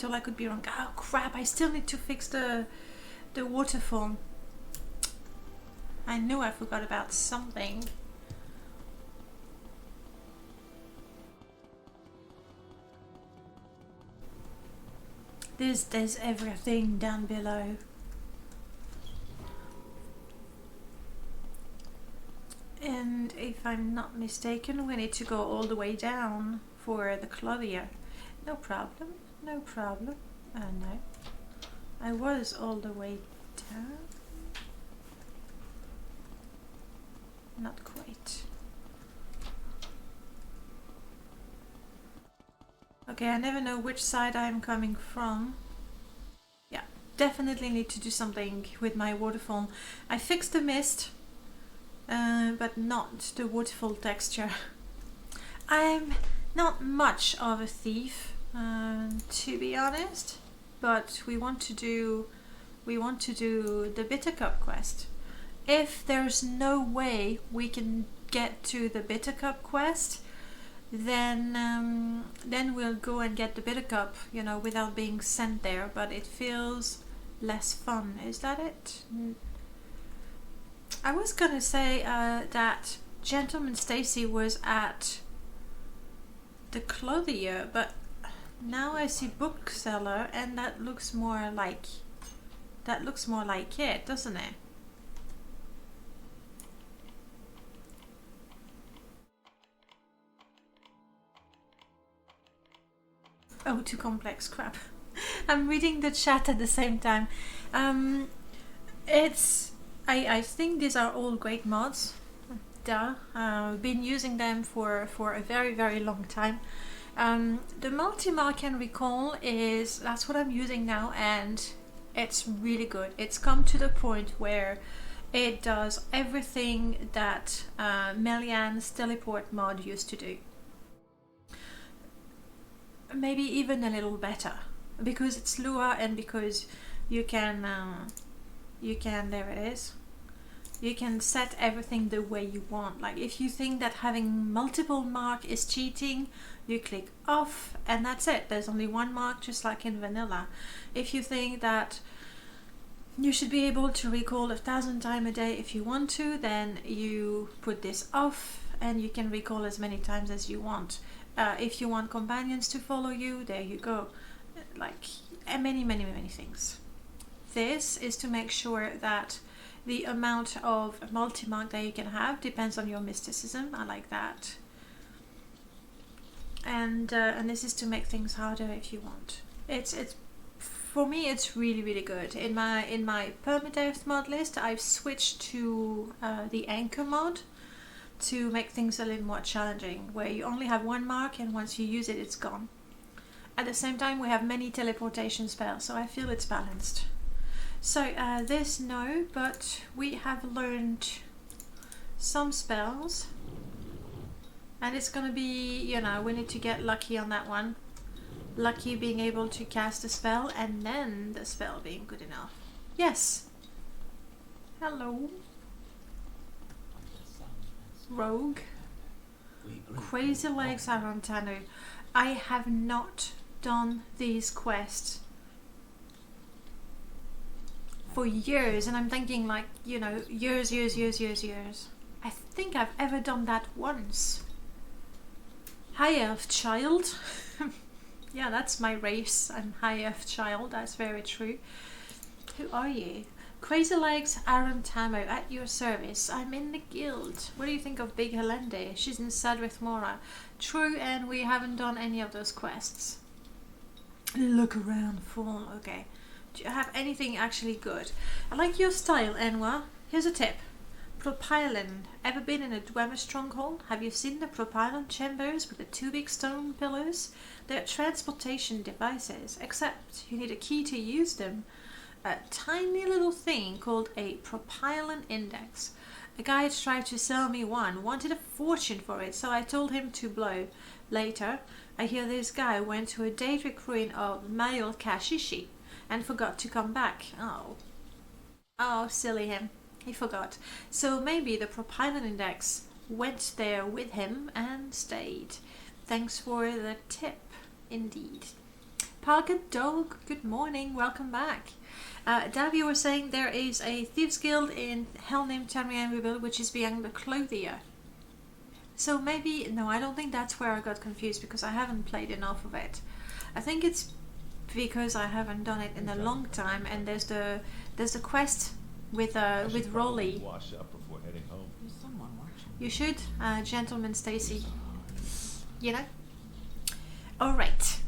right, or I could be wrong. Oh crap, I still need to fix the waterfall. I knew I forgot about something. There's everything down below. And if I'm not mistaken, we need to go all the way down for the clothier. No problem, no problem. No. I was all the way down. Not quite. Okay, I never know which side I'm coming from. Yeah, definitely need to do something with my waterfall. I fixed the mist, but not the waterfall texture. I'm not much of a thief, to be honest, but we want to do the Bitter Cup quest. If there's no way we can get to the Bitter Cup quest, then we'll go and get the Bitter Cup, you know, without being sent there. But it feels less fun. Is that it? I was gonna say that Gentleman Stacy was at the clothier, but now I see bookseller, and that looks more like it, doesn't it? Oh, too complex, crap. I'm reading the chat at the same time. I think these are all great mods. Duh. Been using them for a very, very long time. The multi-mark and recall that's what I'm using now, and it's really good. It's come to the point where it does everything that Melian's teleport mod used to do. Maybe even a little better, because it's Lua, and because you can there it is, you can set everything the way you want. Like if you think that having multiple mark is cheating, you click off and that's it. There's only one mark, just like in vanilla. If you think that you should be able to recall 1,000 times a day if you want to, then you put this off and you can recall as many times as you want. If you want companions to follow you, there you go. Like many, many, many things. This is to make sure that the amount of multi-mark that you can have depends on your mysticism. I like that. And this is to make things harder if you want. It's for me, it's really, really good. In my permadeath mod list, I've switched to the anchor mod to make things a little more challenging, where you only have one mark and once you use it, it's gone. At the same time, we have many teleportation spells, so I feel it's balanced. So this no, but we have learned some spells, and it's gonna be, you know, we need to get lucky on that one. Lucky being able to cast a spell and then the spell being good enough. Yes. Hello. Rogue. Crazy Legs Arantano. I have not done these quests for years, and I'm thinking, like, you know, years. I think I've ever done that once. High Elf Child. Yeah, that's my race. I'm High Elf Child, that's very true. Who are you? Crazy Legs Aaron Tamo, at your service. I'm in the guild. What do you think of Big Helende? She's in Sadrith Mora. True, and we haven't done any of those quests. Look around, fool. Okay. Do you have anything actually good? I like your style, Enwa. Here's a tip. Propylan. Ever been in a Dwemer stronghold? Have you seen the Propylan chambers with the two big stone pillars? They're transportation devices, except you need a key to use them. A tiny little thing called a Propylan index. A guy tried to sell me one, wanted a fortune for it, so I told him to blow. Later, I hear this guy went to a Daedric ruin of Mayol Kashishi and forgot to come back. Oh, silly him. He forgot. So maybe the Propylan index went there with him and stayed. Thanks for the tip, indeed. Pocket Dog, good morning, welcome back. Davy was saying there is a Thieves Guild in hell named Tamrian which is beyond the Clothier. So maybe, no, I don't think that's where I got confused because I haven't played enough of it. I think it's because I haven't done it in a long time, and there's the quest with Rolly. Wash up before heading home. There's someone watching. You should, Gentleman Stacy. You know? Alright.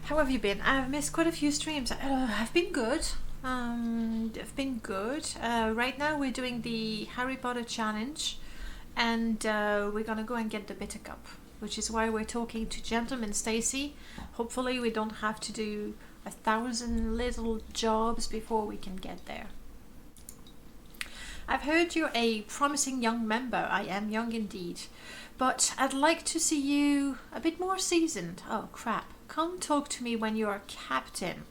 How have you been? I've missed quite a few streams. I've been good. Right now we're doing the Harry Potter challenge, and we're gonna go and get the Bitter Cup, which is why we're talking to Gentleman Stacy. Hopefully we don't have to do 1,000 little jobs before we can get there. I've heard you're a promising young member. I am young indeed, but I'd like to see you a bit more seasoned. Oh crap, come talk to me when you're captain.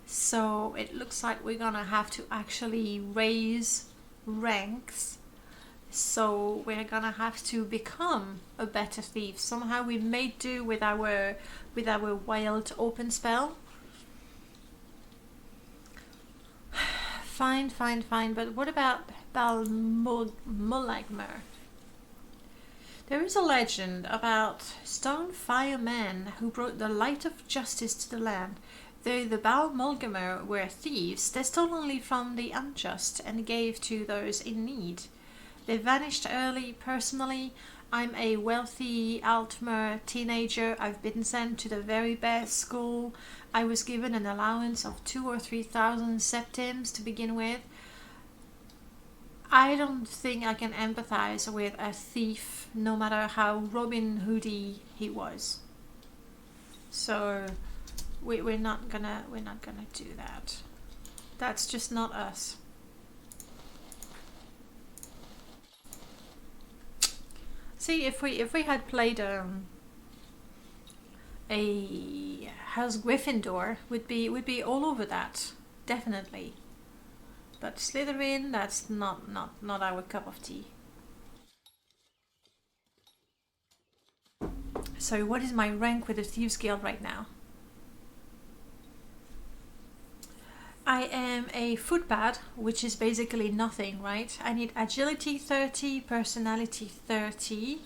So it looks like we're gonna have to actually raise ranks. So we're gonna have to become a better thief. Somehow we made do with our wild open spell. Fine, but what about Balmolagmer? There is a legend about stone firemen who brought the light of justice to the land. Though the Balmolgamer were thieves, they stole only from the unjust and gave to those in need. They vanished early. Personally, I'm a wealthy Altmer teenager. I've been sent to the very best school. I was given an allowance of 2,000 or 3,000 septims to begin with. I don't think I can empathize with a thief, no matter how Robin Hoody he was. So we're not gonna do that. That's just not us. See, if we had played a House Gryffindor, would be all over that, definitely. But Slytherin, that's not our cup of tea. So what is my rank with the Thieves Guild right now? I am a footpad, which is basically nothing, right? I need agility 30, personality 30.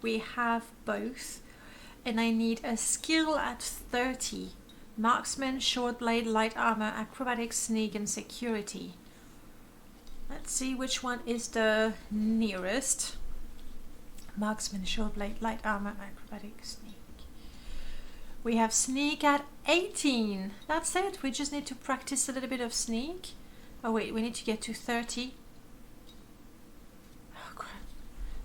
We have both. And I need a skill at 30. Marksman, short blade, light armor, acrobatics, sneak, and security. Let's see which one is the nearest. Marksman, short blade, light armor, acrobatics, sneak. We have sneak at 18. That's it. We just need to practice a little bit of sneak. Oh wait, we need to get to 30. Oh crap.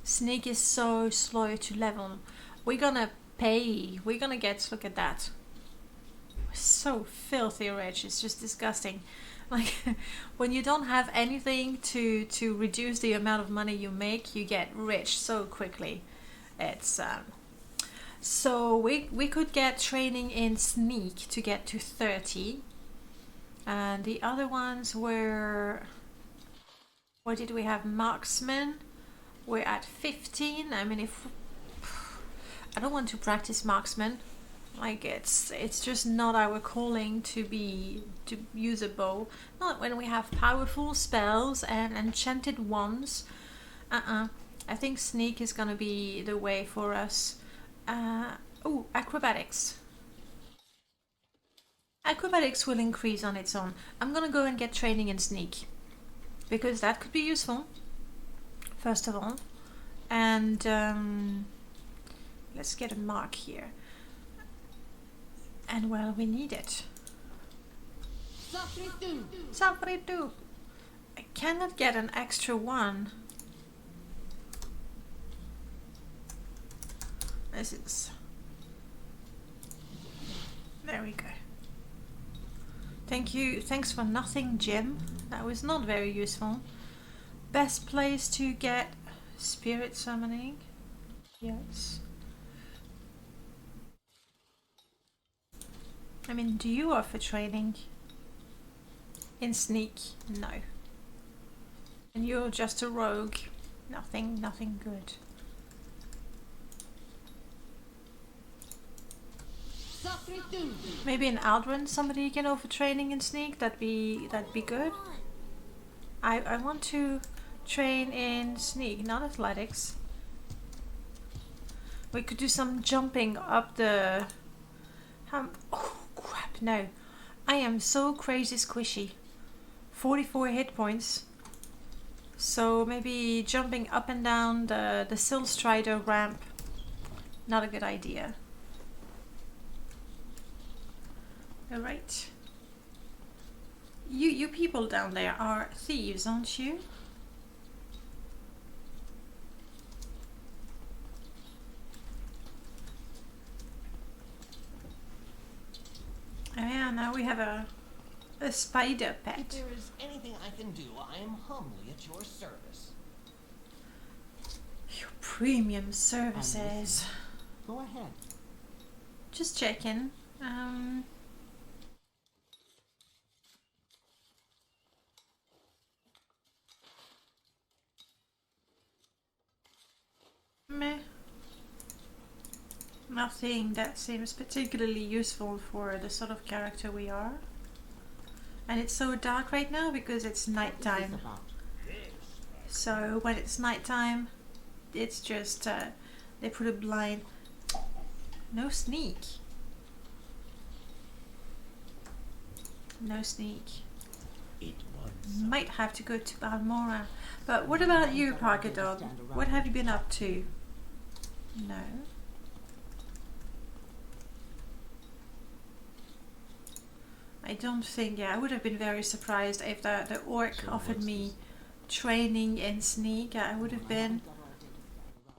Sneak is so slow to level. We're gonna pay. We're gonna get, look at that. We're so filthy rich. It's just disgusting. Like when you don't have anything to reduce the amount of money you make, you get rich so quickly. It's so we could get training in sneak to get to 30, and the other ones were, what did we have? Marksman, we're at 15. I mean, if I don't want to practice marksman, like it's just not our calling to use a bow. Not when we have powerful spells and enchanted wands. I think sneak is gonna be the way for us. Oh, acrobatics. Acrobatics will increase on its own. I'm gonna go and get training in sneak, because that could be useful, first of all. And let's get a mark here. And well, we need it. Sadrith. I cannot get an extra one. This is... There we go. Thank you. Thanks for nothing, Jim. That was not very useful. Best place to get spirit summoning. Yes. I mean, do you offer training in sneak? No. And you're just a rogue. Nothing good. Maybe in Aldrin somebody can offer training in sneak. That'd be good. I want to train in sneak, not athletics. We could do some jumping up the... oh crap, no. I am so crazy squishy. 44 hit points. So maybe jumping up and down the Sill Strider ramp. Not a good idea. Alright. You people down there are thieves, aren't you? Oh yeah, now we have a spider pet. If there is anything I can do, I am humbly at your service. Your premium services. Go ahead. Just checking. Meh. Nothing that seems particularly useful for the sort of character we are. And it's so dark right now because it's nighttime. So when it's nighttime, it's just they put a blind. No sneak. No sneak. Might have to go to Mora. But what about you, Parker Dog? What have you been up to? No. I don't think, yeah, I would have been very surprised if the orc offered me training in sneak. I would have been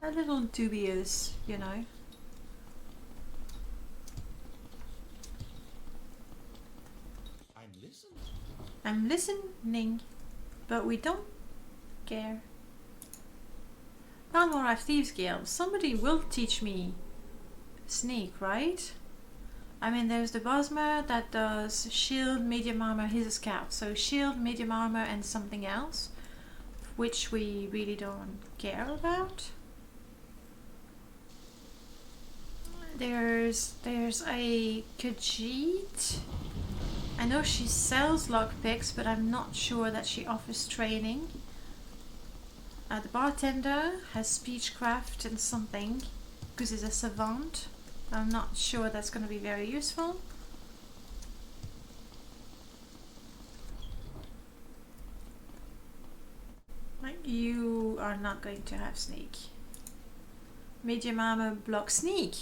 a little dubious, you know. I'm listening, but we don't care. Balmora Thieves Guild. Somebody will teach me sneak, right? I mean, there's the Bosmer that does shield, medium armor. He's a scout, so shield, medium armor, and something else, which we really don't care about. There's a Khajiit. I know she sells lockpicks, but I'm not sure that she offers training. The bartender has speechcraft and something, because he's a savant. I'm not sure that's going to be very useful. You are not going to have sneak. Medium armor block sneak.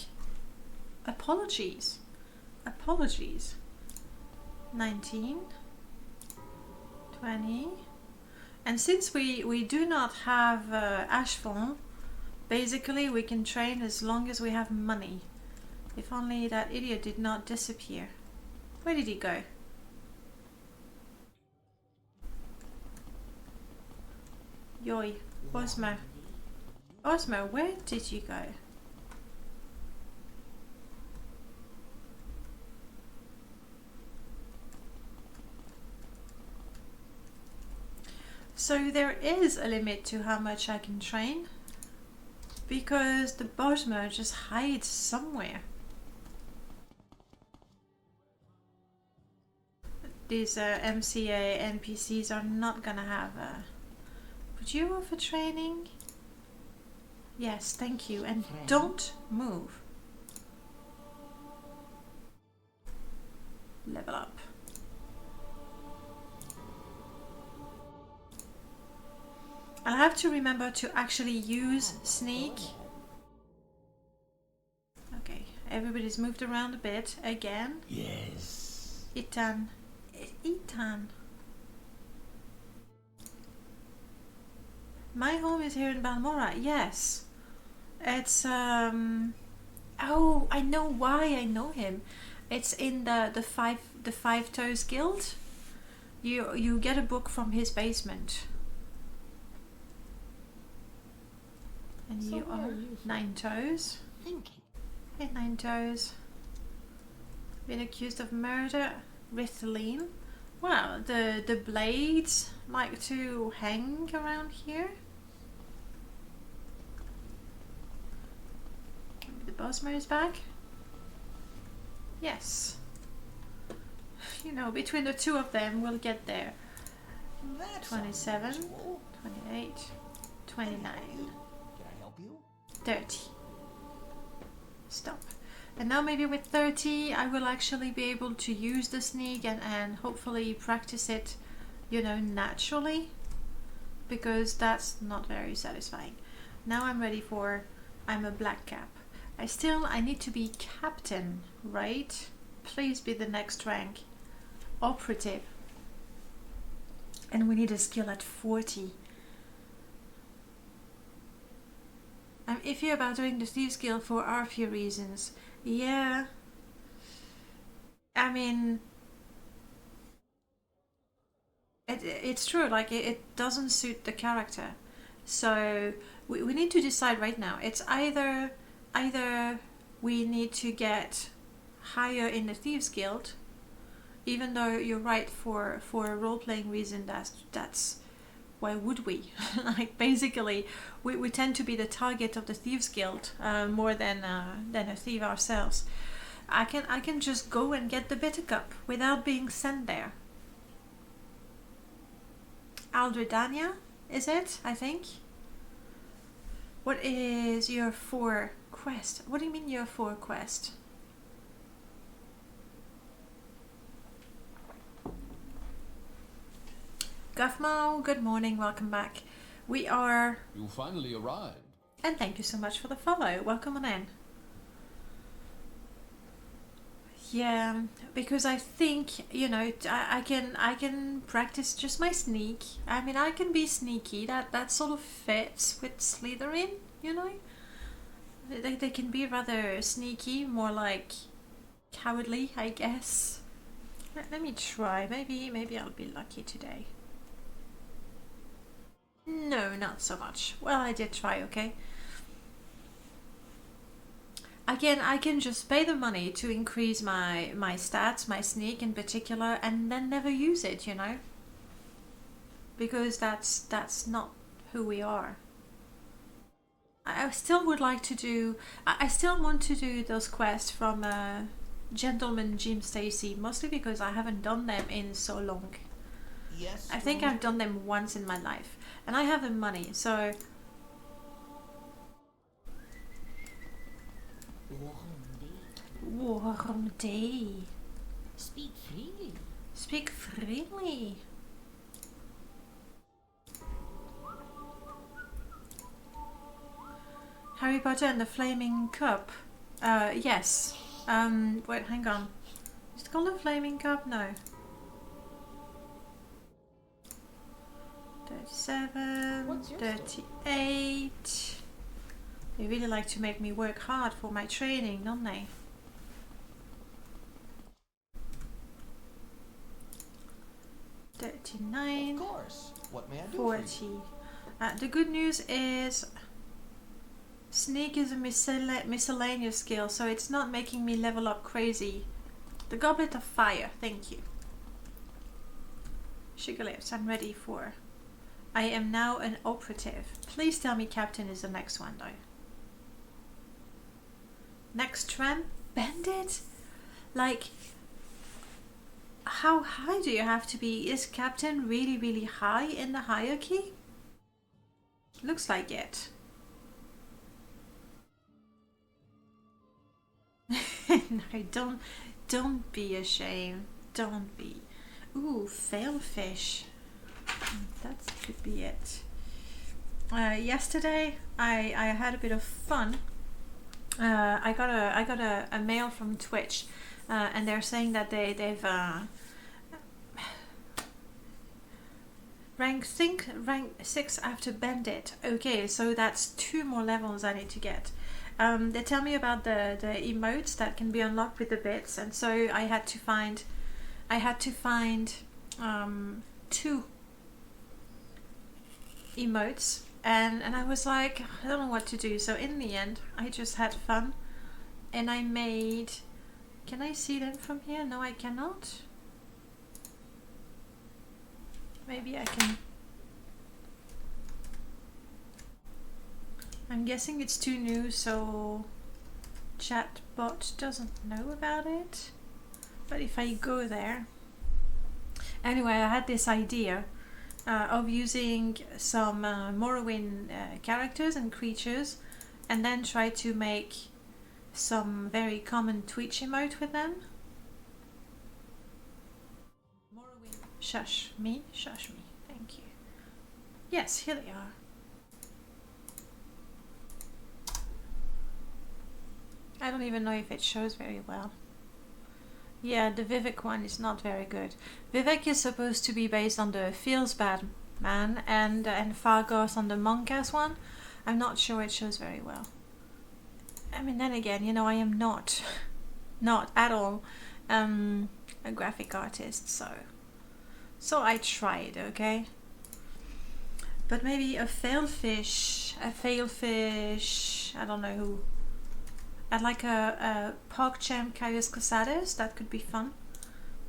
Apologies. Apologies. 19. 20. And since we do not have Ashfall, basically we can train as long as we have money. If only that idiot did not disappear. Where did he go? Yoy, Osmo. Osmo, where did you go? So there is a limit to how much I can train, because the Bosmer just hides somewhere. These MCA NPCs are not gonna have a... Would you offer training? Yes, thank you. And don't move. Level up. I'll have to remember to actually use sneak. Okay, everybody's moved around a bit again. Yes. Itan. Itan. My home is here in Balmora. Yes. It's oh, I know why I know him. It's in the Five Toes Guild. You get a book from his basement. And so you are Nine Toes. Thinking. Hey, Nine Toes. Been accused of murder. Ritalin. Wow, the blades like to hang around here. The Bosmer is back. Yes. You know, between the two of them, we'll get there. That's 27, unusual. 28, 29, Can I help you? 30. Stop. And now maybe with 30, I will actually be able to use the sneak and hopefully practice it, you know, naturally. Because that's not very satisfying. Now I'm ready for... I'm a black cap. I need to be captain, right? Please be the next rank. Operative. And we need a skill at 40. I'm iffy about doing the Thieves Guild for a few reasons. Yeah. I mean... It's true, like it doesn't suit the character. So we need to decide right now. It's either we need to get higher in the Thieves Guild, even though you're right for a role-playing reason, that's why would we? Like basically we tend to be the target of the Thieves Guild more than a thief ourselves. I can just go and get the bitter cup without being sent there. Aldredania, is it? I think. What is your 4 quest? What do you mean your 4 quest? Guffmo, good morning, welcome back. We are... You finally arrived. And thank you so much for the follow. Welcome on in. Yeah, because I think, you know, I can practice just my sneak. I mean, I can be sneaky. That sort of fits with Slytherin, you know? They can be rather sneaky, more like cowardly, I guess. Let me try. Maybe I'll be lucky today. No, not so much. Well, I did try, okay? Again, I can just pay the money to increase my stats, my sneak in particular, and then never use it, you know? Because that's not who we are. I still would like to do... I still want to do those quests from Gentleman Jim Stacy, mostly because I haven't done them in so long. Yes. I think I've done them once in my life. And I have the money, so... Warm day. Speak freely. Speak freely. Harry Potter and the Flaming Cup. Yes. Wait, hang on. Is it called a Flaming Cup? No. 37, 38. They really like to make me work hard for my training, don't they? $39. Of course. What may I do 40. for you? The good news is sneak is a miscellaneous skill, so it's not making me level up crazy. The Goblet of Fire, thank you. Sugar Lips, I'm ready for... I am now an operative. Please tell me Captain is the next one though. Next tramp? Bandit? Like, how high do you have to be? Is Captain really, really high in the hierarchy? Looks like it. No, don't be ashamed. Don't be. Ooh, failfish. That could be it. Yesterday I had a bit of fun. I got a mail from Twitch, and they're saying that they've rank 6 after Bandit. Okay, so that's 2 more levels I need to get. They tell me about the emotes that can be unlocked with the bits, and so I had to find 2 emotes, and I was like, I don't know what to do. So in the end I just had fun and I made... Can I see them from here? No, I cannot. Maybe I can... I'm guessing it's too new, so chatbot doesn't know about it. But if I go there... Anyway, I had this idea of using some Morrowind characters and creatures and then try to make some very common Twitch emote with them. Morrowind. Shush me, thank you. Yes, here they are. I don't even know if it shows very well. Yeah, the Vivek one is not very good. Vivek is supposed to be based on the Feels Bad Man and Fargos on the Monkas one. I'm not sure it shows very well. I mean, then again, you know, I am not at all a graphic artist, so I tried, okay? But maybe a failfish, I don't know who. I'd like a PogChamp Caius Cosades, that could be fun.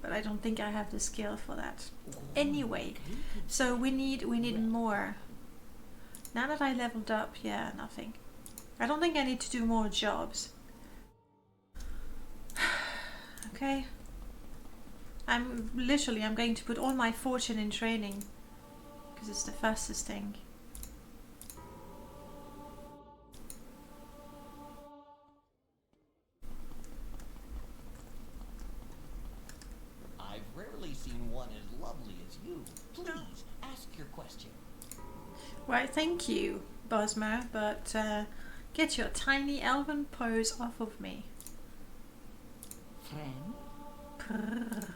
But I don't think I have the skill for that. Anyway, so we need more. Now that I leveled up, yeah, nothing. I don't think I need to do more jobs. Okay. I'm going to put all my fortune in training. Because it's the fastest thing. I've rarely seen one as lovely as you. Please, ask your question. Well, thank you, Bosmer, but get your tiny elven pose off of me. Friend? Prrr.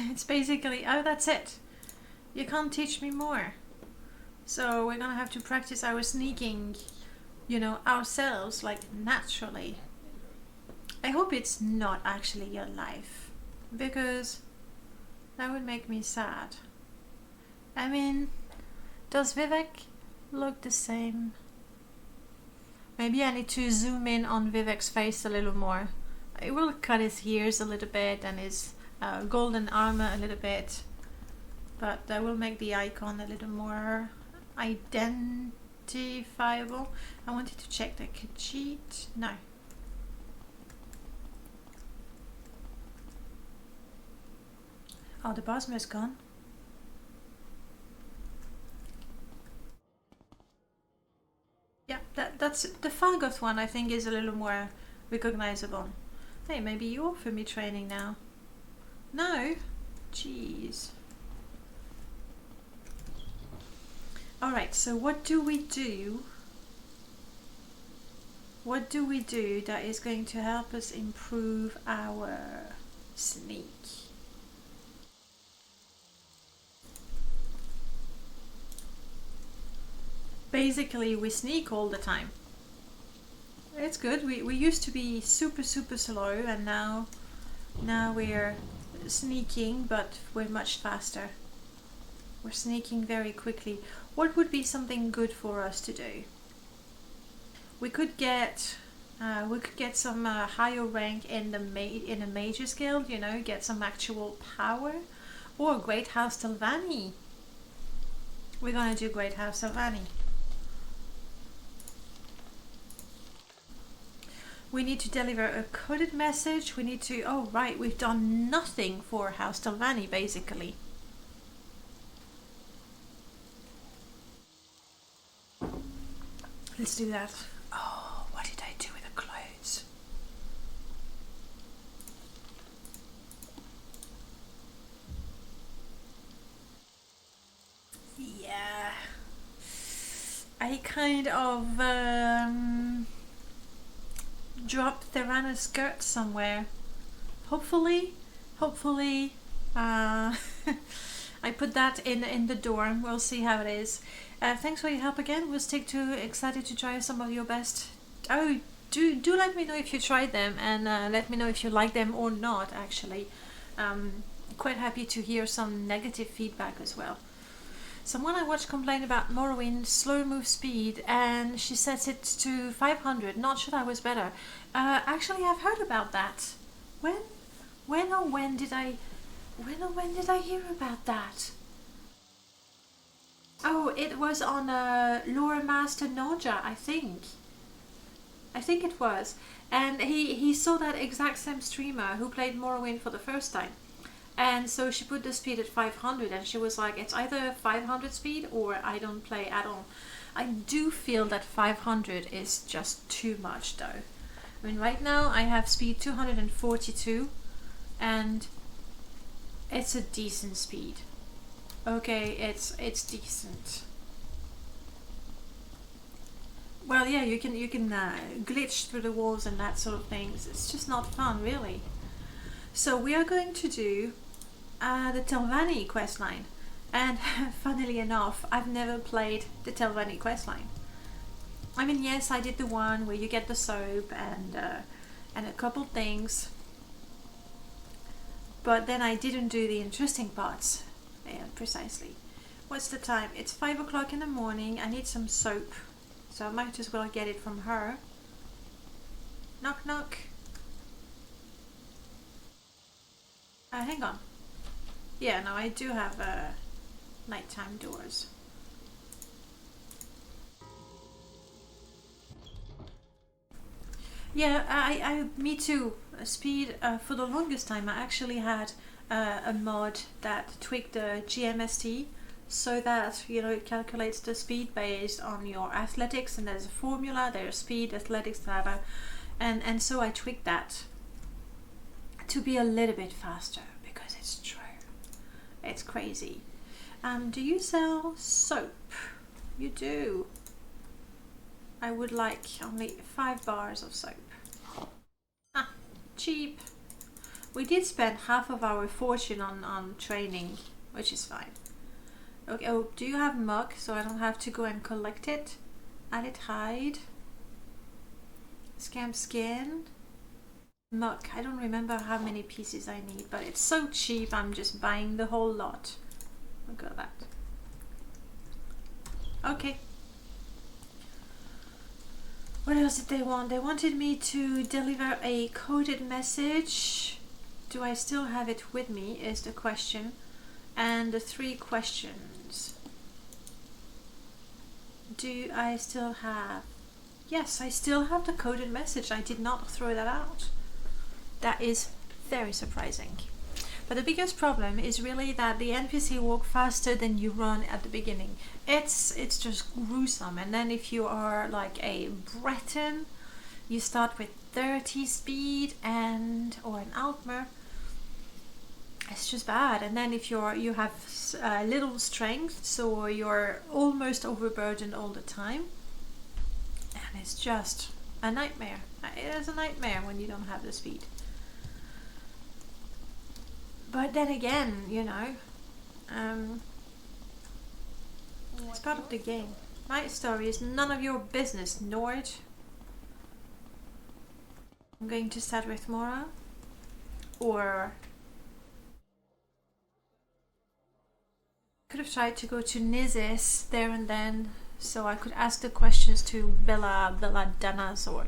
It's basically, oh, that's it. You can't teach me more. So we're gonna have to practice our sneaking, you know, ourselves, like, naturally. I hope it's not actually your life, because that would make me sad. I mean, does Vivek look the same? Maybe I need to zoom in on Vivek's face a little more. I will cut his ears a little bit and his golden armor a little bit, but that will make the icon a little more identifiable. I wanted to check the Khajiit. No. Oh, the Bosmer's gone. Yeah, that's the Fargoth one. I think is a little more recognizable. Hey, maybe you offer me training now. No, jeez. All right. So what do we do? What do we do that is going to help us improve our sneak? Basically, we sneak all the time. It's good. We used to be super slow, and now we're sneaking, but we're much faster. We're sneaking very quickly. What would be something good for us to do? We could get some higher rank in a mage's guild. You know, get some actual power, or Great House Telvanni. We're gonna do Great House Telvanni. We need to deliver a coded message. We need to... Oh, right. We've done nothing for House Telvanni, basically. Let's do that. Oh, what did I do with the clothes? Yeah. I kind of... drop Therana's skirt somewhere. Hopefully I put that in the dorm. We'll see how it is. Thanks for your help again. We'll stick to excited to try some of your best. Oh, do let me know if you tried them, and let me know if you like them or not, actually. Quite happy to hear some negative feedback as well. Someone I watched complain about Morrowind slow move speed, and she sets it to 500. Not sure that was better. Actually, I've heard about that. When did I hear about that? Oh, it was on Lore Master Noja, I think. I think it was. And he saw that exact same streamer who played Morrowind for the first time. And so she put the speed at 500 and she was like, it's either 500 speed or I don't play at all. I do feel that 500 is just too much though. I mean, right now I have speed 242 and it's a decent speed. Okay, it's decent. Well, yeah, you can glitch through the walls and that sort of things. It's just not fun, really. So we are going to do the Telvanni questline. And funnily enough, I've never played the Telvanni questline. I mean, yes, I did the one where you get the soap and a couple things. But then I didn't do the interesting parts. Yeah, precisely. What's the time? It's 5 o'clock in the morning. I need some soap. So I might as well get it from her. Knock knock. Hang on. Yeah, no, I do have nighttime doors. Yeah, me too. Speed, for the longest time I actually had a mod that tweaked the GMST so that, you know, it calculates the speed based on your athletics, and there's a formula, there's speed, athletics, whatever, and so I tweaked that to be a little bit faster because it's true. It's crazy. Do you sell soap? You do. I would like only 5 bars of soap. Ah, cheap. We did spend half of our fortune on training, which is fine. Okay, oh, do you have muck so I don't have to go and collect it? Add it hide. Scamp skin. Muck. I don't remember how many pieces I need, but it's so cheap I'm just buying the whole lot. Look at that. Okay. What else did they want? They wanted me to deliver a coded message. Do I still have it with me is the question. And the 3 questions. Do I still have... Yes, I still have the coded message. I did not throw that out. That is very surprising. But the biggest problem is really that the NPC walk faster than you run at the beginning. It's just gruesome. And then if you are like a Breton, you start with 30 speed or an Altmer. It's just bad. And then if you have little strength, so you're almost overburdened all the time, and it's just a nightmare. It is a nightmare when you don't have the speed. But then again, you know, it's part of the game. My story is none of your business, Nord. I'm going to start with Mora, or could have tried to go to Nizis there and then, so I could ask the questions to Bella Danas, or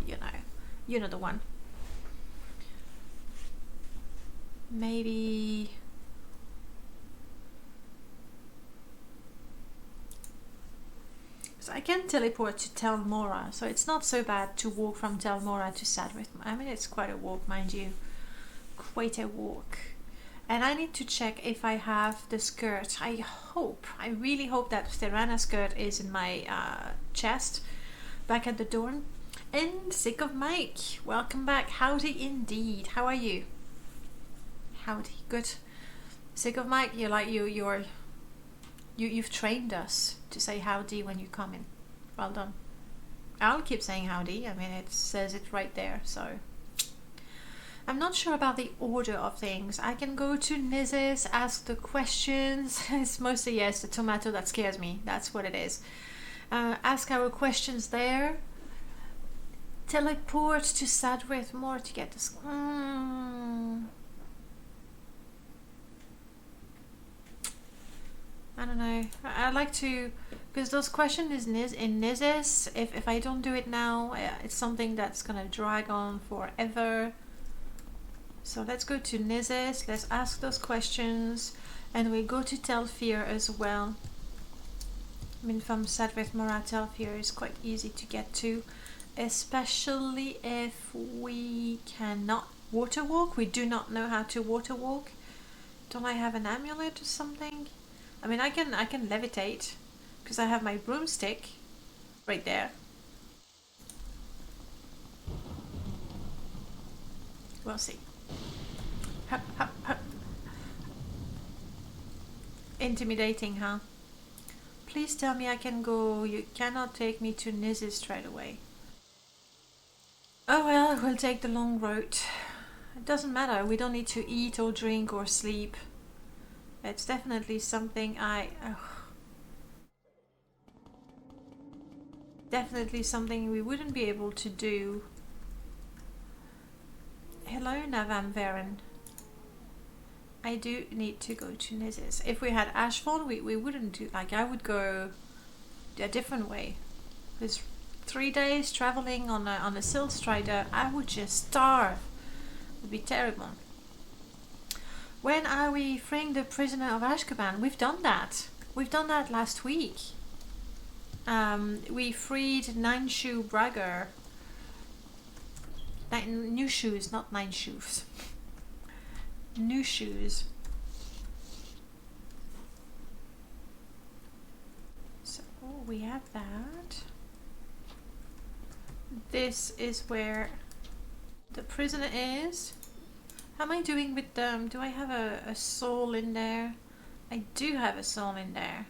you know the one. Maybe so I can teleport to Tel Mora, so it's not so bad to walk from Tel Mora to Sadrith. I mean, it's quite a walk, mind you, quite a walk. And I need to check if I have the skirt. I really hope that Theranas skirt is in my chest back at the dorm. And Sick of Mike, welcome back. Howdy indeed. How are you? Howdy, good. Sick of Mike, you've trained us to say howdy when you come in. Well done. I'll keep saying howdy. I mean, it says it right there, so. I'm not sure about the order of things. I can go to Nizis, ask the questions. It's mostly, yes, the tomato that scares me. That's what it is. Ask our questions there. Teleport to Sadrith more to get this. I don't know. I'd like to, because those questions in Nizis, if I don't do it now, it's something that's gonna drag on forever. So let's go to Nizis, let's ask those questions, and we go to Telfir as well. I mean, from Sadrith Mora, Telfir is quite easy to get to. especially if we cannot water walk. We do not know how to water walk. Don't I have an amulet or something? I mean, I can levitate because I have my broomstick right there. We'll see. Hup, hup, hup. Intimidating, huh? Please tell me I can go. You cannot take me to Niz's straight away. Oh well, we'll take the long road. It doesn't matter. We don't need to eat or drink or sleep. It's definitely something definitely something we wouldn't be able to do. Hello, Navam Varen. I do need to go to Niz's. If we had Ashford, we wouldn't do, like, I would go a different way. Because 3 days traveling on a Silt Strider, I would just starve. It would be terrible. When are we freeing the prisoner of Azkaban? We've done that. We've done that last week. We freed Nine Shoe Bragger. New shoes, not nine shoes. New shoes. So we have that. This is where the prisoner is. How am I doing with them? Do I have a soul in there? I do have a soul in there.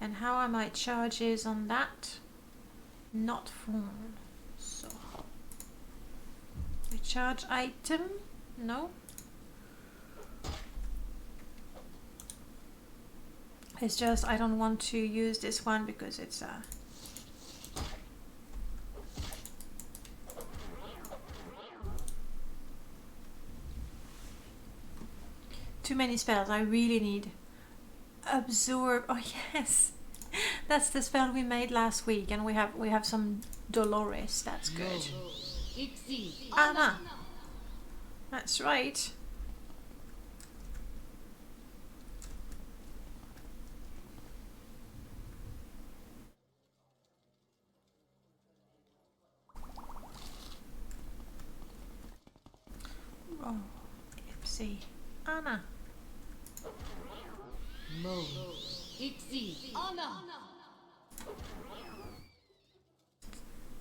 And how are my charges on that? Not full. So recharge item? No. It's just I don't want to use this one because it's too many spells. I really need absorb. Oh yes, that's the spell we made last week, and we have some Dolores. That's good. Anna. That's right. Oh, Ipsy. Anna. Mo. Ipsy. Anna.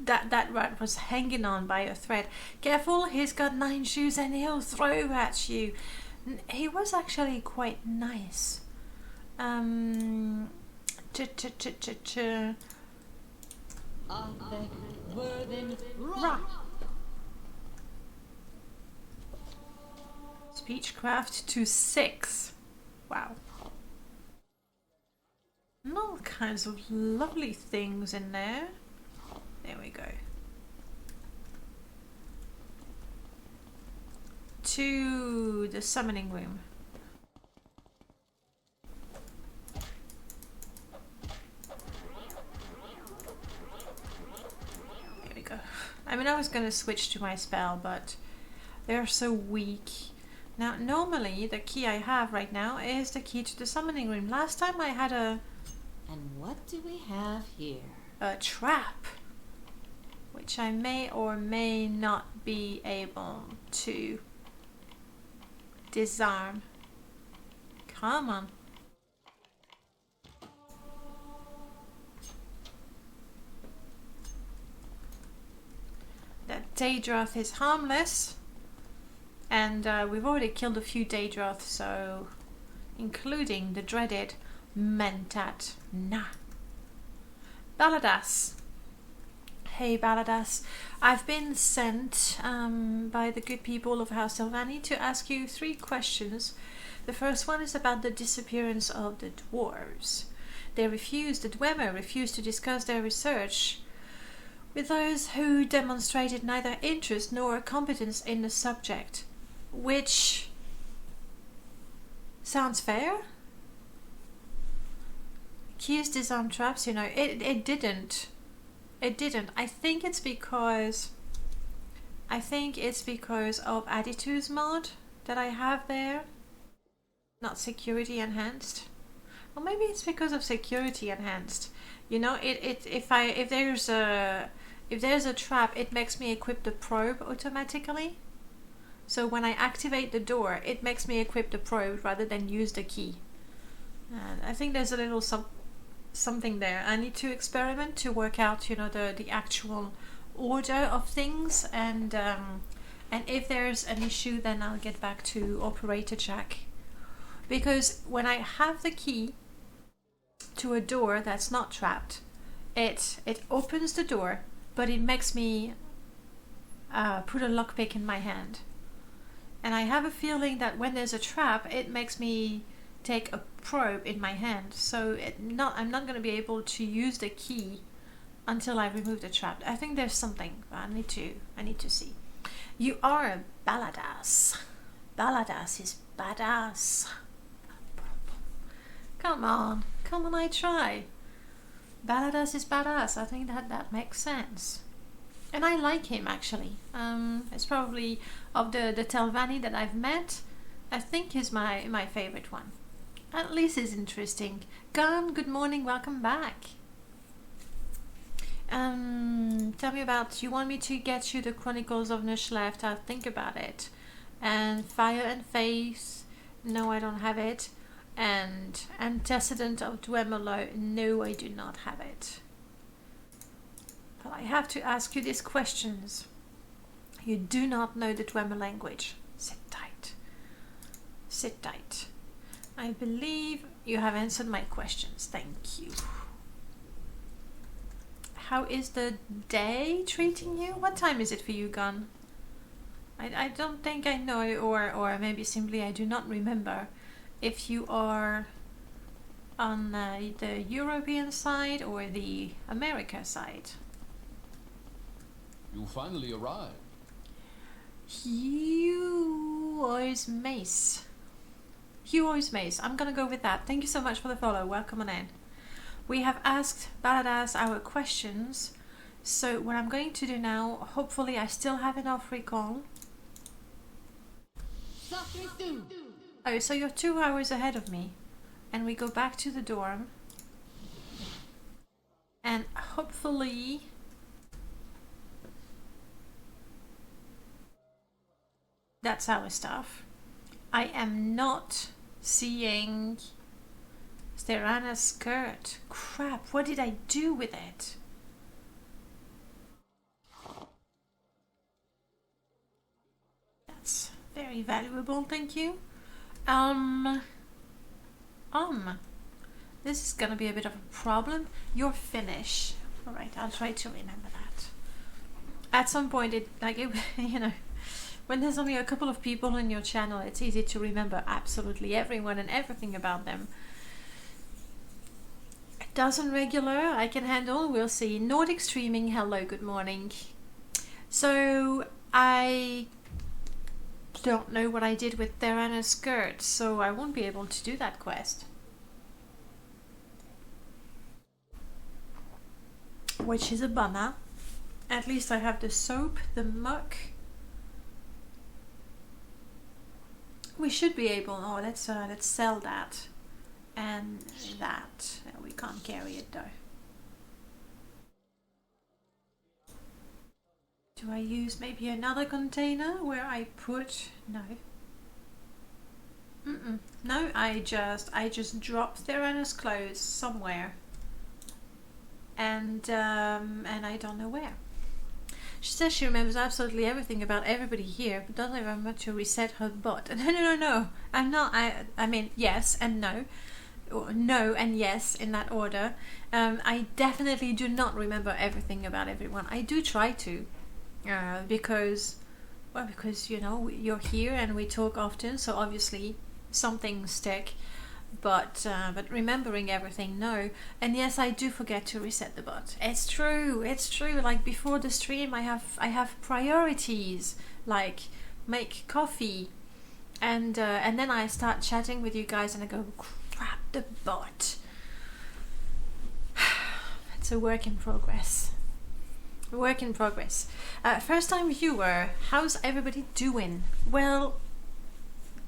That rat was hanging on by a thread. Careful, he's got 9 shoes and he'll throw at you. He was actually quite nice. Speechcraft to 6. Wow. And all kinds of lovely things in there. There we go. To the summoning room. There we go. I mean, I was going to switch to my spell, but they're so weak. Now, normally, the key I have right now is the key to the summoning room. Last time I had a... And what do we have here? A trap, which I may or may not be able to disarm. Come on. That Daedroth is harmless, and we've already killed a few Daedroth, so including the dreaded Mentat Na. Baladas. Hey Baladas, I've been sent by the good people of House Sylvani to ask you 3 questions. The first one is about the disappearance of the Dwarves. The Dwemer refused to discuss their research with those who demonstrated neither interest nor competence in the subject, which sounds fair. Keys disarm traps, you know, it didn't. It didn't. I think it's because of Attitudes mod that I have there. Not security enhanced. Or maybe it's because of security enhanced. You know, if if there's a trap, it makes me equip the probe automatically. So when I activate the door, it makes me equip the probe rather than use the key. And I think there's a little something there. I need to experiment to work out, you know, the actual order of things, and if there's an issue, then I'll get back to operator Jack. Because when I have the key to a door that's not trapped, it opens the door, but it makes me put a lockpick in my hand. And I have a feeling that when there's a trap, it makes me take a probe in my hand. So I'm not going to be able to use the key until I remove the trap. I think there's something. I need to see. You are a baladas. Baladas is badass. Come on, I try. Baladas is badass. I think that makes sense. And I like him, actually. It's probably, of the Telvanni that I've met, I think he's my favorite one. At least he's interesting. Gun, good morning, welcome back. Tell me about, you want me to get you the Chronicles of Nushleft? I'll think about it. And Fire and Faith, no, I don't have it. And Antecedent of Dwemerlo, no, I do not have it. But I have to ask you these questions. You do not know the Dwemer language. Sit tight. Sit tight. I believe you have answered my questions. Thank you. How is the day treating you? What time is it for you, Gun? I don't think I know, or maybe simply I do not remember if you are on the European side or the America side. You finally arrived. Huo's Mace. Huo's Mace. I'm gonna go with that. Thank you so much for the follow. Welcome on in. We have asked Baladas our questions. So what I'm going to do now, hopefully I still have enough recall. Oh, so you're 2 hours ahead of me. And we go back to the dorm. And hopefully... that's our stuff. I am not seeing Sterana's skirt. Crap, what did I do with it? That's very valuable, thank you. This is gonna be a bit of a problem. You're Finnish. Alright, I'll try to remember that. At some point, you know, when there's only a couple of people in your channel, it's easy to remember absolutely everyone and everything about them. A dozen regular, I can handle, we'll see. Nordic streaming, hello, good morning. So, I don't know what I did with Therana's skirt, so I won't be able to do that quest. Which is a bummer. At least I have the soap, the muck. We should be able. Oh, let's sell that, and that. We can't carry it though. Do I use maybe another container where I put? No. No, I just dropped Therana's clothes somewhere, and I don't know where. She says she remembers absolutely everything about everybody here, but doesn't remember to reset her bot. No. I'm not. I mean, yes and no. Or no and yes in that order. I definitely do not remember everything about everyone. I do try to, because you know you're here and we talk often, so obviously some things stick. But remembering everything, no. And yes, I do forget to reset the bot. It's true. Like before the stream, I have priorities, like make coffee, and then I start chatting with you guys, and I go, crap, the bot. It's a work in progress. First time viewer, how's everybody doing? Well.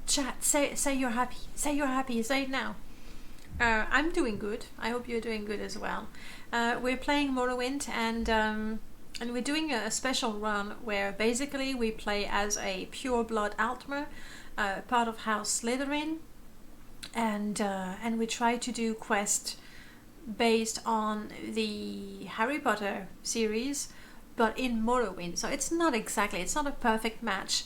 Chat, say you're happy. Say it now. I'm doing good. I hope you're doing good as well. We're playing Morrowind, and And we're doing a special run where basically we play as a pure blood Altmer, part of House Slytherin, and we try to do quests based on the Harry Potter series, but in Morrowind. So it's not a perfect match,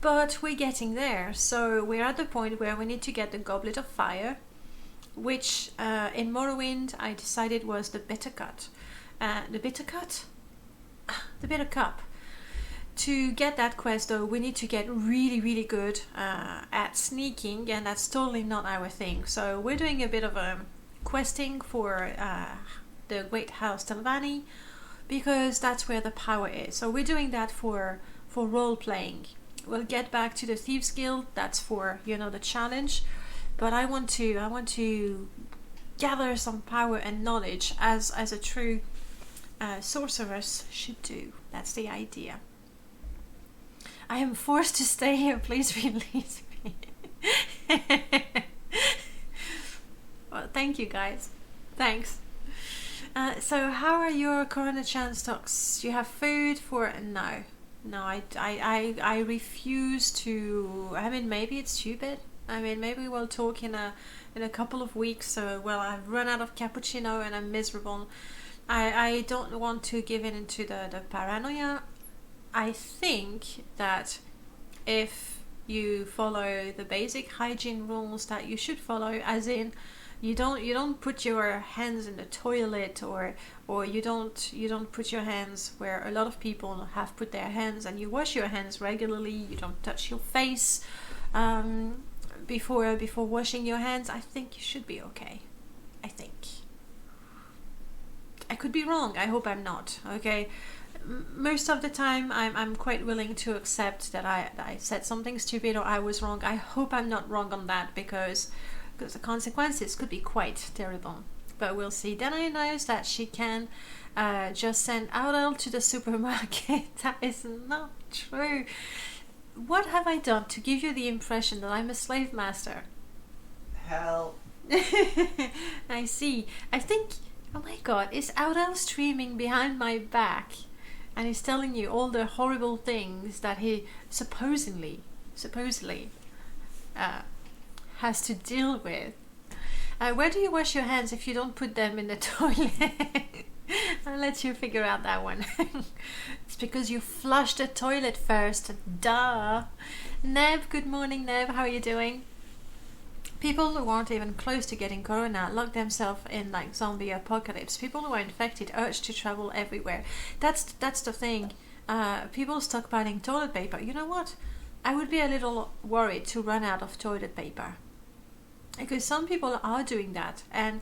but we're getting there. So we're at the point where we need to get the Goblet of Fire, which in Morrowind I decided was the bitter cut. The bitter cup. To get that quest though, we need to get really, really good at sneaking, and that's totally not our thing. So we're doing a bit of a questing for the Great House Telvanni, because that's where the power is. So we're doing that for role playing. We'll get back to the Thieves Guild. That's for the challenge. But I want to gather some power and knowledge as a true sorceress should do. That's the idea. I am forced to stay here. Please release me. Well, thank you guys. Thanks. So how are your Corona Chan stocks? You have food for... No, I refuse to... I mean, maybe it's stupid. I mean, maybe we'll talk in a couple of weeks. Well, I've run out of cappuccino and I'm miserable. I don't want to give in into the paranoia. I think that if you follow the basic hygiene rules that you should follow, as in you don't put your hands in the toilet, or you don't put your hands where a lot of people have put their hands, and you wash your hands regularly. You don't touch your face before washing your hands. I think you should be okay. I think. I could be wrong. I hope I'm not. Okay. Most of the time I'm quite willing to accept that I said something stupid or I was wrong. I hope I'm not wrong on that, because the consequences could be quite terrible. But we'll see. Then I noticed that she can just send Aurel to the supermarket. That is not true. What have I done to give you the impression that I'm a slave master? Hell. I see. I think... Oh my god, is Aurel streaming behind my back? And he's telling you all the horrible things that he supposedly has to deal with. Where do you wash your hands if you don't put them in the toilet? I'll let you figure out that one. It's because you flush the toilet first. Duh. Neb, good morning Neb, how are you doing? People who aren't even close to getting corona lock themselves in like zombie apocalypse. People who are infected urge to travel everywhere. That's the thing. People stockpiling toilet paper. You know what? I would be a little worried to run out of toilet paper, because some people are doing that, and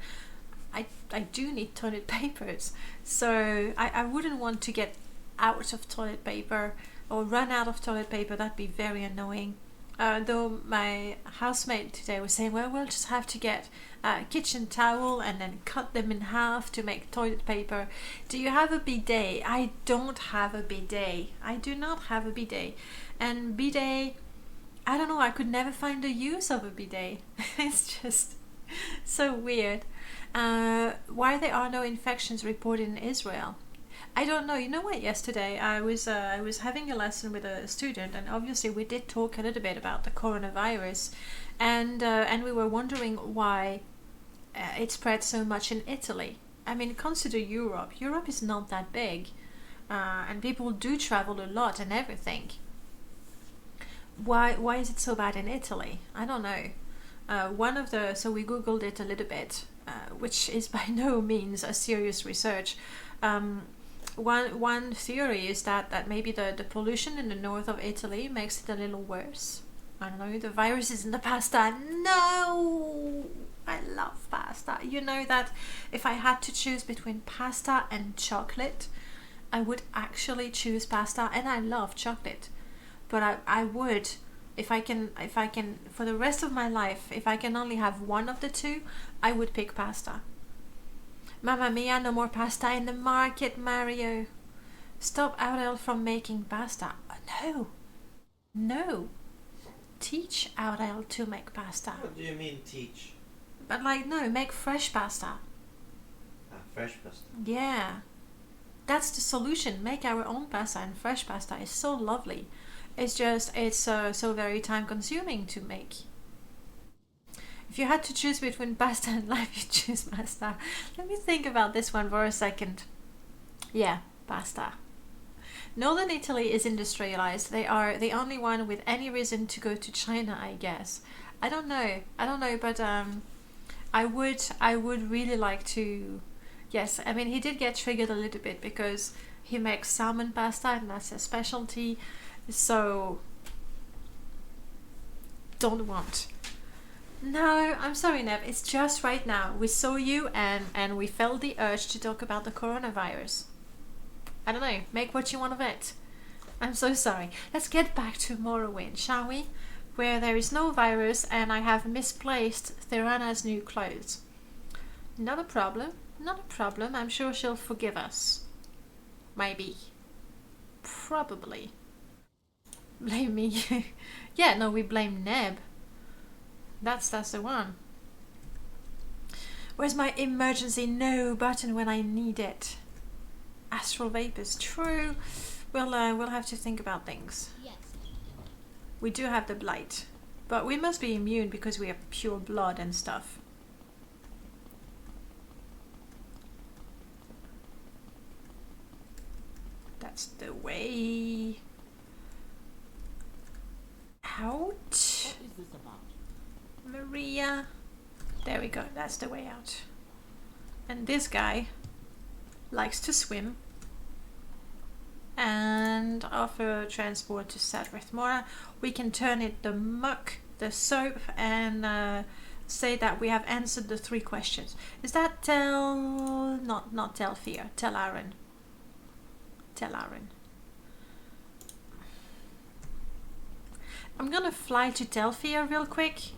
I do need toilet papers. So I wouldn't want to get out of toilet paper or run out of toilet paper. That'd be very annoying. Though my housemate today was saying, well, we'll just have to get a kitchen towel and then cut them in half to make toilet paper. Do you have a bidet? I don't have a bidet. I do not have a bidet. And bidet, I don't know, I could never find the use of a bidet. It's just so weird. Why there are no infections reported in Israel? I don't know. You know what? Yesterday I was having a lesson with a student, and obviously we did talk a little bit about the coronavirus, and we were wondering why it spread so much in Italy. I mean, consider Europe. Europe is not that big, and people do travel a lot and everything. Why is it so bad in Italy? I don't know. So we googled it a little bit, which is by no means a serious research. One theory is that maybe the pollution in the north of Italy makes it a little worse. I don't know, the virus is in the pasta. No! I love pasta. You know that if I had to choose between pasta and chocolate, I would actually choose pasta, and I love chocolate. But I would, if I can, for the rest of my life, if I can only have one of the two, I would pick pasta. Mamma mia, no more pasta in the market, Mario. Stop Aurel from making pasta. No. Teach Aurel to make pasta. What do you mean teach? But no, make fresh pasta. Fresh pasta. Yeah. that's the solution. Make our own pasta, and fresh pasta is so lovely. It's just, it's so very time consuming to make. If you had to choose between pasta and life, you choose pasta. Let me think about this one for a second. Yeah, pasta. Northern Italy is industrialized. They are the only one with any reason to go to China, I guess. I don't know, but I would really like to. Yes, I mean, he did get triggered a little bit because he makes salmon pasta and that's his specialty. So don't want. No, I'm sorry, Nev. It's just right now. We saw you and we felt the urge to talk about the coronavirus. I don't know. Make what you want of it. I'm so sorry. Let's get back to Morrowind, shall we? Where there is no virus and I have misplaced Thirana's new clothes. Not a problem. Not a problem. I'm sure she'll forgive us. Maybe. Probably. Blame me. Yeah, no, we blame Neb. That's the one. Where's my emergency no button when I need it? Astral vapors, true. We'll have to think about things. Yes. We do have the blight, but we must be immune because we have pure blood and stuff. That's the way out. What is this about? Maria. There we go. That's the way out. And this guy likes to swim and offer transport to Sadrith. Mora. We can turn it the muck, the soap, and say that we have answered the 3 questions. Is that not Telfir, Tel Aaron. Tel Aaron. I'm gonna fly to Telfir real quick.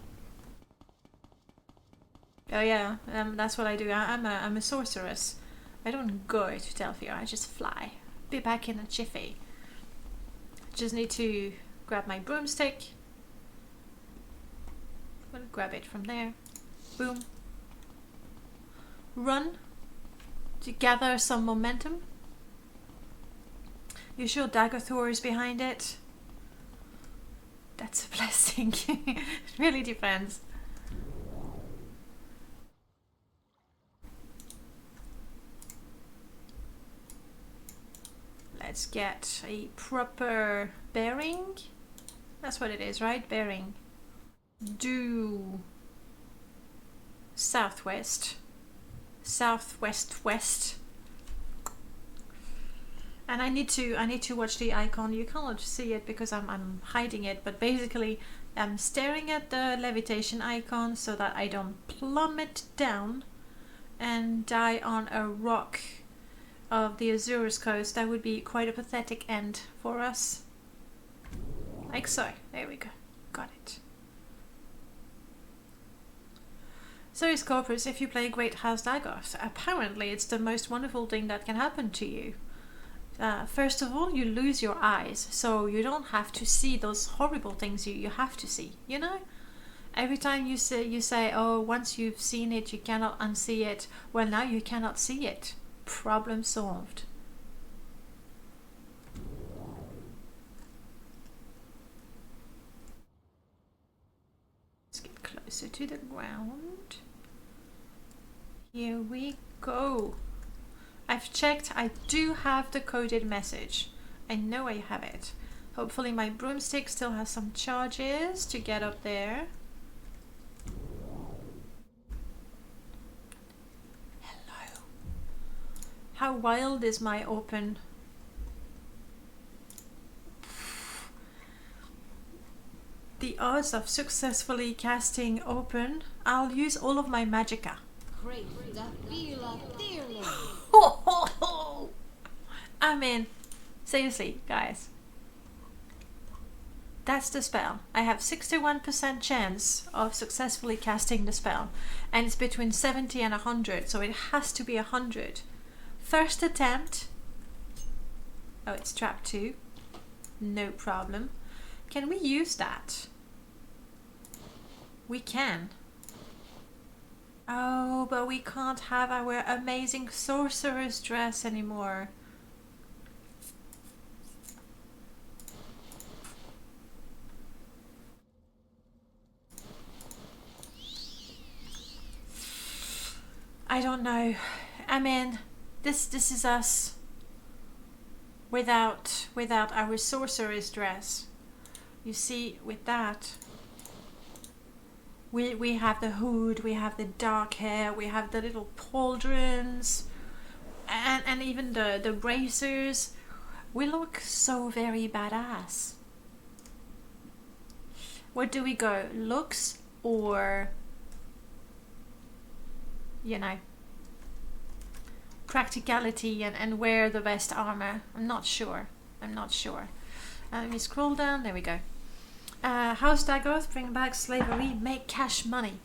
Oh yeah, that's what I do. I'm a sorceress. I don't go to Telfir, I just fly. Be back in a jiffy. Just need to grab my broomstick. I'm gonna grab it from there. Boom. Run to gather some momentum. You sure Daggerthor is behind it? That's a blessing. It really depends. Let's get a proper bearing. That's what it is, right? Bearing. Due southwest. Southwest west. And I need to watch the icon. You cannot see it because I'm hiding it, but basically I'm staring at the levitation icon so that I don't plummet down and die on a rock of the Azur's coast. That would be quite a pathetic end for us. Like so. There we go. Got it. So is Corpus if you play Great House Daggers. Apparently it's the most wonderful thing that can happen to you. First of all, you lose your eyes, so you don't have to see those horrible things you have to see, you know? Every time you say, oh, once you've seen it, you cannot unsee it. Well, now you cannot see it. Problem solved. Let's get closer to the ground. Here we go. I've checked. I do have the coded message. I know I have it. Hopefully my broomstick still has some charges to get up there. Hello. How wild is my open? The odds of successfully casting open. I'll use all of my magicka. Great Disappearance. I mean, seriously, guys. That's the spell. I have 61% chance of successfully casting the spell. And it's between 70 and 100, so it has to be 100. First attempt. Oh, it's trap 2. No problem. Can we use that? We can. Oh, but we can't have our amazing sorcerer's dress anymore. don't know. I mean, this is us without our sorcerer's dress. You see, with that, we have the hood, we have the dark hair, we have the little pauldrons, and even the bracers. We look so very badass. Where do we go? Looks or, you know, practicality and wear the best armor? I'm not sure. Let me scroll down. There we go. House Dagoth, bring back slavery, make cash money.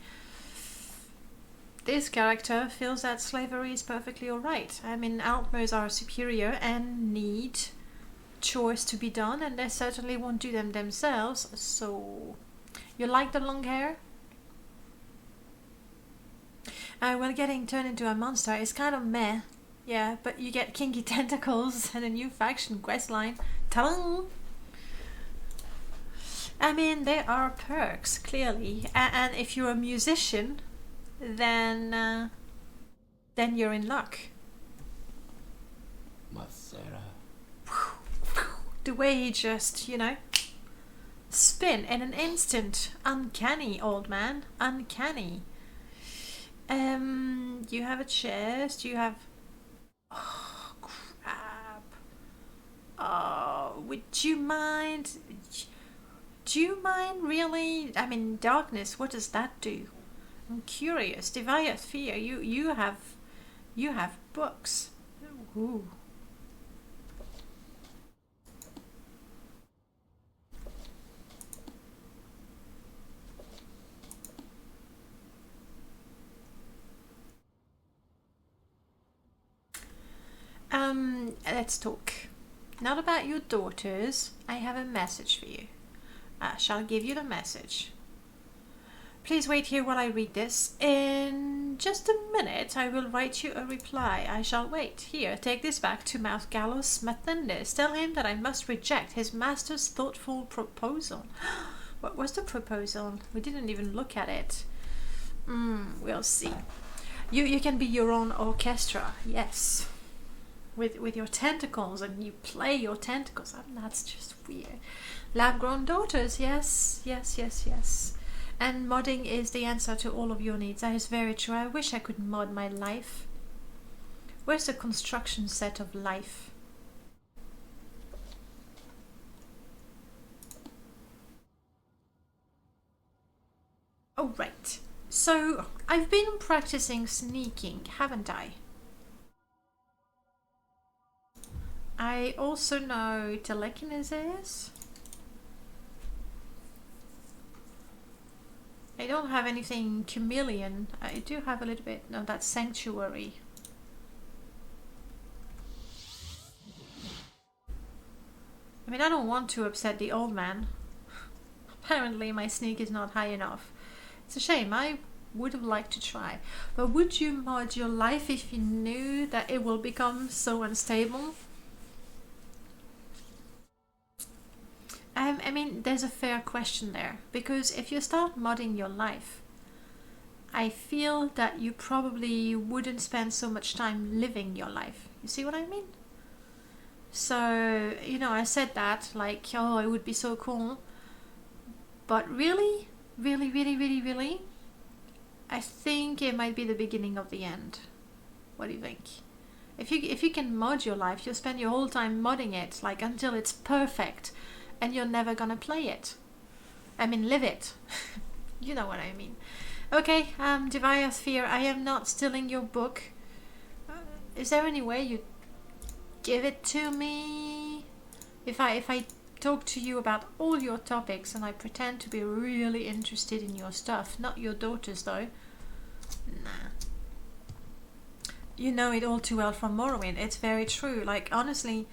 This character feels that slavery is perfectly alright. I mean, Altmers are superior and need chores to be done, and they certainly won't do them themselves. So, you like the long hair? Well, getting turned into a monster is kind of meh. Yeah, but you get kinky tentacles and a new faction questline. Ta-da! I mean, there are perks, clearly. And if you're a musician, then you're in luck. Masera. The way he just, you know, spin in an instant. Uncanny, old man. Uncanny. You have a chest. You have... Oh, crap. Oh, would you mind... Do you mind, really? I mean, darkness, what does that do? I'm curious. Devious fear, you have books. Ooh. Let's talk. Not about your daughters. I have a message for you. I shall give you the message. Please wait here while I read this. In just a minute, I will write you a reply. I shall wait. Here, take this back to Mouth Gallus Mathendis. Tell him that I must reject his master's thoughtful proposal. What was the proposal? We didn't even look at it. We'll see. You can be your own orchestra. Yes. With your tentacles, and you play your tentacles. I mean, that's just weird. Lab-grown daughters, yes. And modding is the answer to all of your needs. That is very true. I wish I could mod my life. Where's the construction set of life? Oh, right. So, I've been practicing sneaking, haven't I? I also know telekinesis. I don't have anything chameleon. I do have a little bit. No, that's sanctuary. I mean, I don't want to upset the old man. Apparently my sneak is not high enough. It's a shame. I would have liked to try. But would you mod your life if you knew that it will become so unstable? I mean, there's a fair question there, because if you start modding your life, I feel that you probably wouldn't spend so much time living your life. You see what I mean? So, you know, I said that, like, oh, it would be so cool. But really, I think it might be the beginning of the end. What do you think? If you can mod your life, you'll spend your whole time modding it, like, until it's perfect. And you're never gonna play it. I mean, live it. You know what I mean. Okay, Devious Fear, I am not stealing your book. Is there any way you give it to me? If I talk to you about all your topics and I pretend to be really interested in your stuff, not your daughters though. Nah. You know it all too well from Morrowind. It's very true. Like, honestly,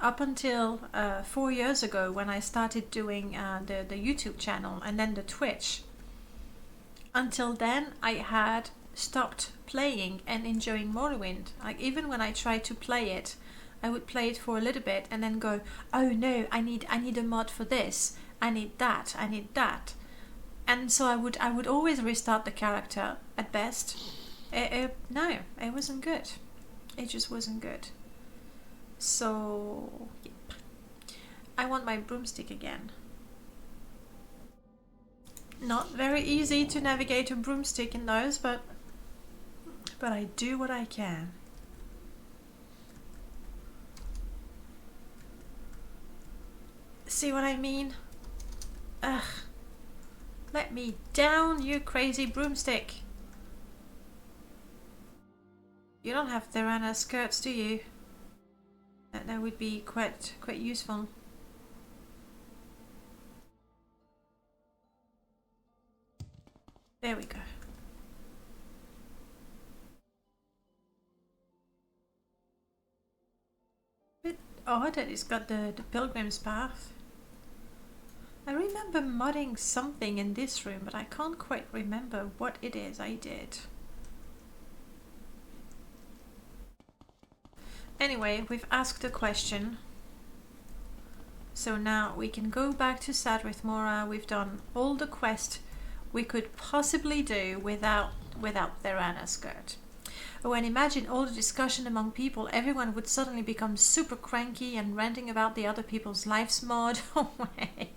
up until 4 years ago, when I started doing the YouTube channel and then the Twitch, until then I had stopped playing and enjoying Morrowind. Like, even when I tried to play it, I would play it for a little bit and then go, oh no, I need a mod for this, I need that, and so I would always restart the character at best. No, it wasn't good. It just wasn't good. So, yep. I want my broomstick again. Not very easy to navigate a broomstick in those, but I do what I can. See what I mean? Ugh. Let me down, you crazy broomstick. You don't have Therana skirts, do you? That would be quite useful. There we go. Bit odd that it's got the pilgrim's path. I remember modding something in this room, but I can't quite remember what it is I did. Anyway, we've asked a question. So now we can go back to Sadrith Mora. We've done all the quest we could possibly do without Therana skirt. Oh, and imagine all the discussion among people. Everyone would suddenly become super cranky and ranting about the other people's lives mod. Oh wait.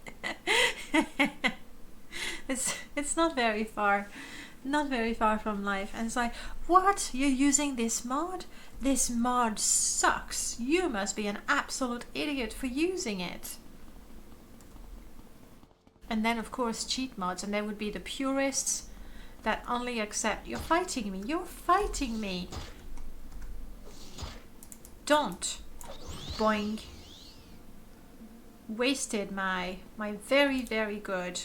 It's not very far. Not very far from life. And it's like, what? You're using this mod? This mod sucks. You must be an absolute idiot for using it. And then of course cheat mods, and there would be the purists that only accept. You're fighting me. You're fighting me. Don't. Boing. Wasted my very, very good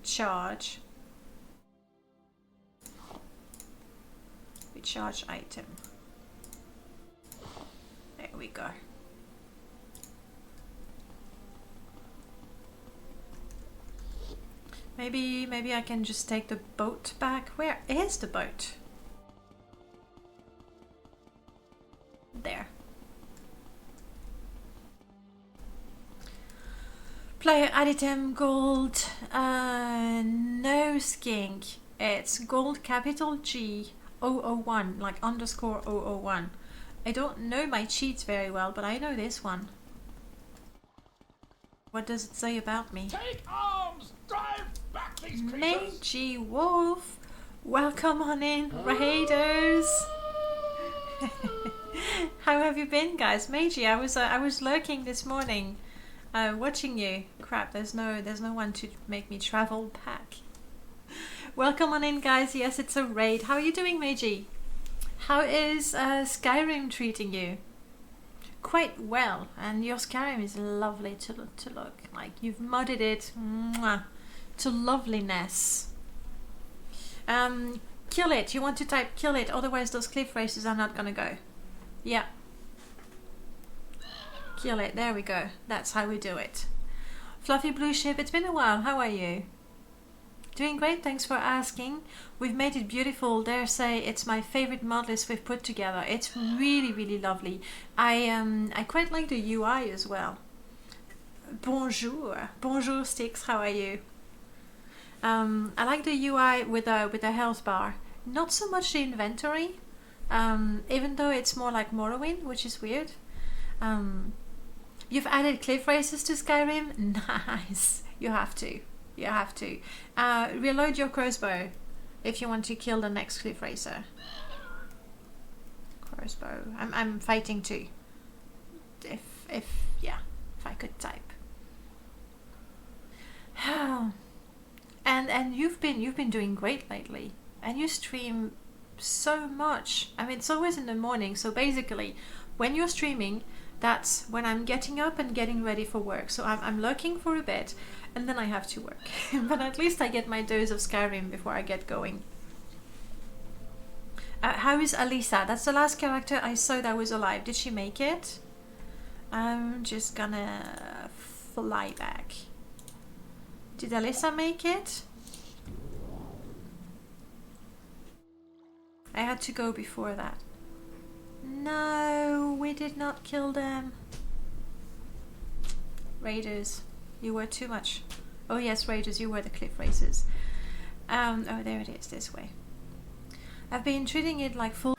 charge. Recharge item. There we go. Maybe I can just take the boat back. Where is the boat? There. Player item gold. No skink. It's gold capital G 001, like underscore 001. I don't know my cheats very well, but I know this one. What does it say about me? Take arms! Drive back these creatures! Meiji Wolf! Welcome on in, raiders! How have you been, guys? Meiji, I was lurking this morning, watching you. Crap, there's no one to make me travel back. Welcome on in, guys. Yes, it's a raid. How are you doing, Meiji? How is Skyrim treating you? Quite well, and your Skyrim is lovely to look. Like, you've modded it to loveliness. Kill it. You want to type kill it, otherwise those cliff races are not gonna go. Yeah. Kill it. There we go. That's how we do it. Fluffy Blue Ship, it's been a while. How are you? Doing great, thanks for asking. We've made it beautiful. Dare say it's my favorite mod list we've put together. It's really, really lovely. I quite like the UI as well. Bonjour. Bonjour Sticks, how are you? I like the UI with the health bar. Not so much the inventory, even though it's more like Morrowind, which is weird. You've added cliff races to Skyrim? Nice. You have to. You have to. Reload your crossbow if you want to kill the next cliff racer. Crossbow. I'm fighting too. If I could type. And you've been doing great lately. And you stream so much. I mean, it's always in the morning, so basically when you're streaming, that's when I'm getting up and getting ready for work. So I'm lurking for a bit, and then I have to work. But at least I get my dose of Skyrim before I get going. How is Alisa? That's the last character I saw that was alive. Did she make it? I'm just gonna fly back. Did Alisa make it? I had to go before that. No, we did not kill them. Raiders, you were too much. Oh yes, Raiders, you were the cliff racers. Oh, there it is, this way. I've been treating it like full